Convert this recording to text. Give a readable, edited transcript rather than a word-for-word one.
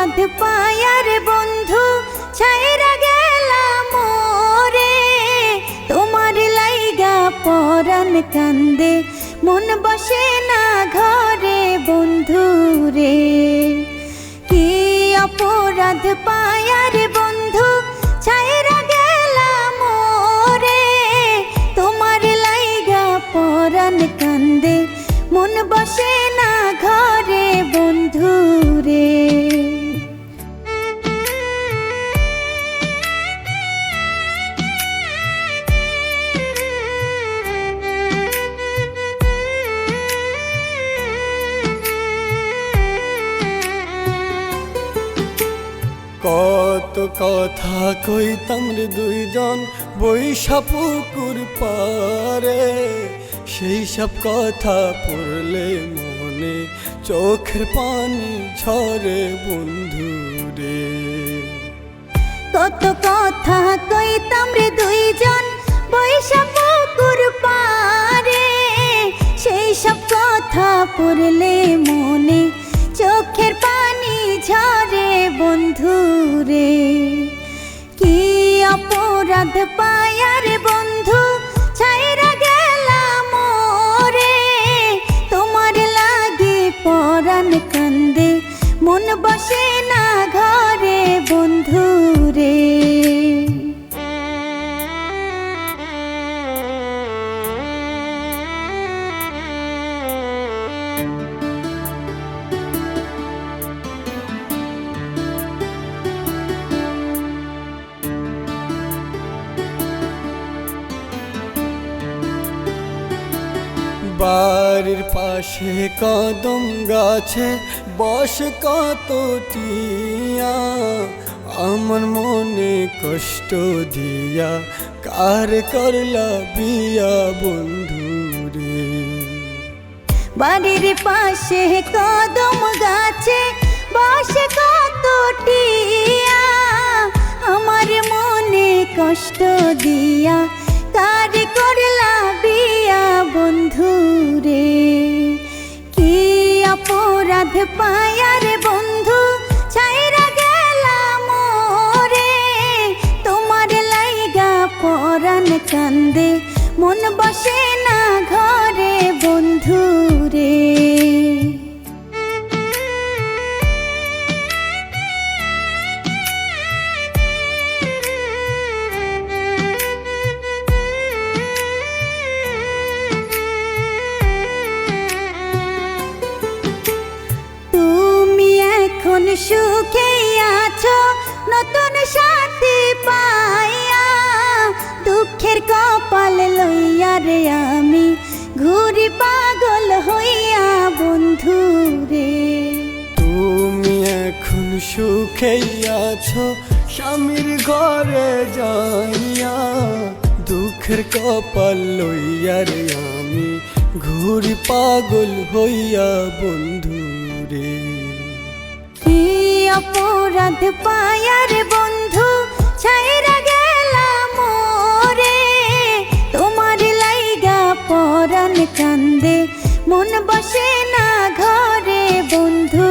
অপরাধ পায়ার বন্ধু ছাইরা গেলাম মোরে, তোমার লাইগা পরাণ কান্দে মন বসে না ঘরে বন্ধু রে। কি অপরাধ পায়ার বন্ধু ছাইরা গেলাম মোরে, তোমার লাইগা পরাণ কান্দে মন বসে না ঘরে বন্ধু রে। কত কথা কইতাম রে দুইজন বৈশা পুকুর পারে, সেই সব কথা পড়লে মনে চোখের পানি ঝরে বন্ধু রে। কত কথা কইতাম রে দুইজন বৈশা পুকুর পারে, সেই সব কথা পড়লে মনে চোখের পানি ঝরে বন্ধু রে। কি অপরাধ পায়ার বন্ধু ছাইরা গেলাম মোরে, তোমার লাগি পরাণ কান্দে মন বসে না ঘরে বন্ধু রে। বাড়ির পাশে কদম গাছে বসে কত টিয়া, আমার মনে কষ্ট দিয়া কার করলা বিয়া বন্ধু রে। বাড়ির পাশে কদম গাছে বসে কত টিয়া, আমার মনে কষ্ট দিয়া কার করলা বিয়া বন্ধু রে। কি অপরাধ পায়ার বন্ধু ছাইরা গেলাম মোরে, তোমার লাইগা পরাণ কান্দে মন বসে না ঘরে বন্ধু রে। এখন সুখে আছো নতুন সাথী পাইয়া, দুঃখের কপাল লইয়া রে আমি ঘুরি পাগল হইয়া বন্ধু রে। তুমি এখন সুখে আছো স্বামীর ঘরে যাইয়া, দুঃখের কপাল লইয়া রে আমি ঘুরি পাগল হইয়া বন্ধু রে। কি অপরাধ পায়ার বন্ধু ছাইরা গেলাম মোরে, তোমার লাইগা পরাণ কান্দে মন বসে না ঘরে বন্ধু